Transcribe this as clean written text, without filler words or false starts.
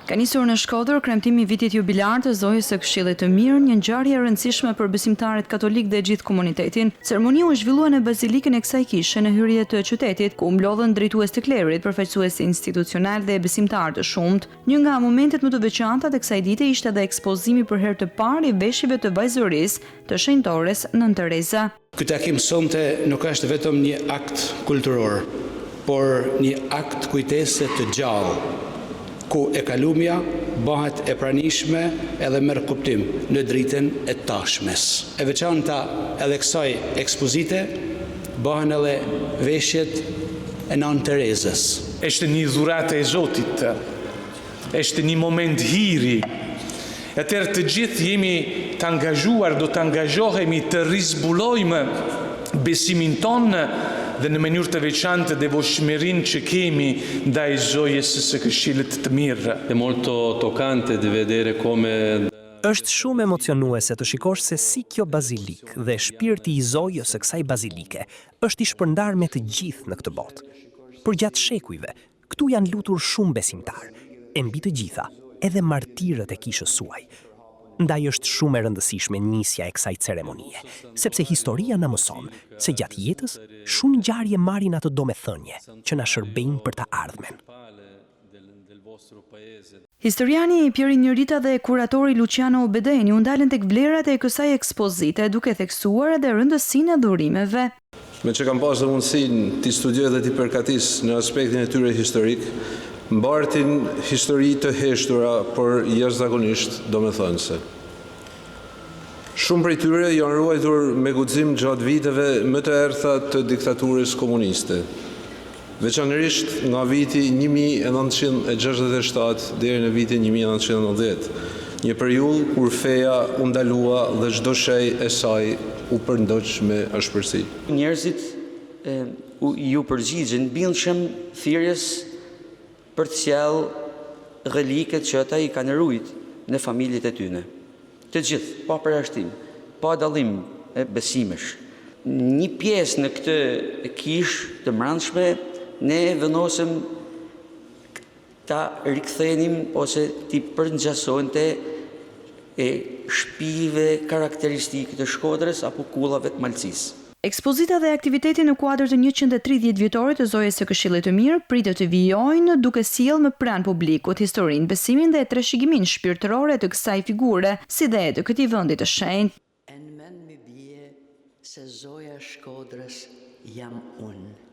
Ka nisur në Shkodër kremtimi i vitit jubilar të Zojës së Këshillit të Mirë, një ngjarje e rëndësishme për besimtarët katolik dhe gjithë komunitetin. Ceremonia u zhvillua në bazilikën e kësaj kishe në hyrje të qytetit, ku u mblodhën drejtues të klerit, përfaqësues institucional dhe besimtarë të shumtë. Një nga momentet më të veçanta të kësaj dite ishte edhe ekspozimi për herë të parë i veshjeve të vajzorisë të shenjtores Nën Tereza. Ky takim sonte nuk është vetëm një akt kulturor, por një akt kujtese të gjallë, ku e kalumja bëhet e pranishme edhe merr kuptim në dritën e tashmes. E veçanta edhe kësaj ekspozite bëhen edhe veshjet e Nën Terezës. Është një dhuratë e Zotit, është një moment hiri. Atëherë të gjithë jemi të angazhuar, do të angazhohemi të rizbulojmë besimin tonë dhe në mënyrë të veçantë devotshmërinë që kemi ndaj Zojës së Këshillit të Mirë. È molto toccante di vedere come Është shumë emocionuese të shikosh se si kjo bazilik dhe shpirti i Zojës së kësaj bazilike është i shpërndar me të gjithë në këtë botë. Për gjatë shekujve, këtu janë lutur shumë besimtarë, e mbi të gjitha, edhe martirët e kishës suaj. Ndaj është shumë e rëndësishme nisja e kësaj ceremonie, sepse historia na mëson se gjatë jetës shumë ngjarje marrin atë domethënie që na shërbejnë për të ardhmen. Historiani Pieri Njërita dhe kuratori Luciano Obedeni u ndalën tek vlerat e kësaj ekspozite, duke theksuar edhe rëndësinë e dhurimeve. Me që kam pasur mundësinë të studioj dhe të përgatis në aspektin e tyre historik, mbartin histori të heshtura, por jashtëzakonisht domethënëse. Shumë prej tyre janë ruajtur me guxim gjatë viteve më të errta të diktaturës komuniste, veçanërisht nga viti 1967 deri në vitin 1990, një periudhë kur feja u ndalua dhe çdo shej e saj u përndoq me ashpërsi. Njerëzit ju përgjigjen bindshëm thirrjes për të sjellë reliket që ata i kanë ruajt në familjet e tyre. Të gjithë, pa përjashtim, pa dallim besimesh. Një pjesë në këtë kishë të mbrëmshme ne vendosim ta rikthenim ose ti përngjasonte shtëpive karakteristike të Shkodrës apo kullave të Malësisë. Ekspozita dhe aktiviteti në kuadër të 130 vjetorit të Zojës së Këshillit të Mirë pritet të vijojnë duke sjellë më pranë publikut historinë, besimin dhe trashëgiminë shpirtërore të kësaj figure, si dhe të këtij vendi të shenjtë. E në mend mi bie se Zoja e Shkodrës jam unë.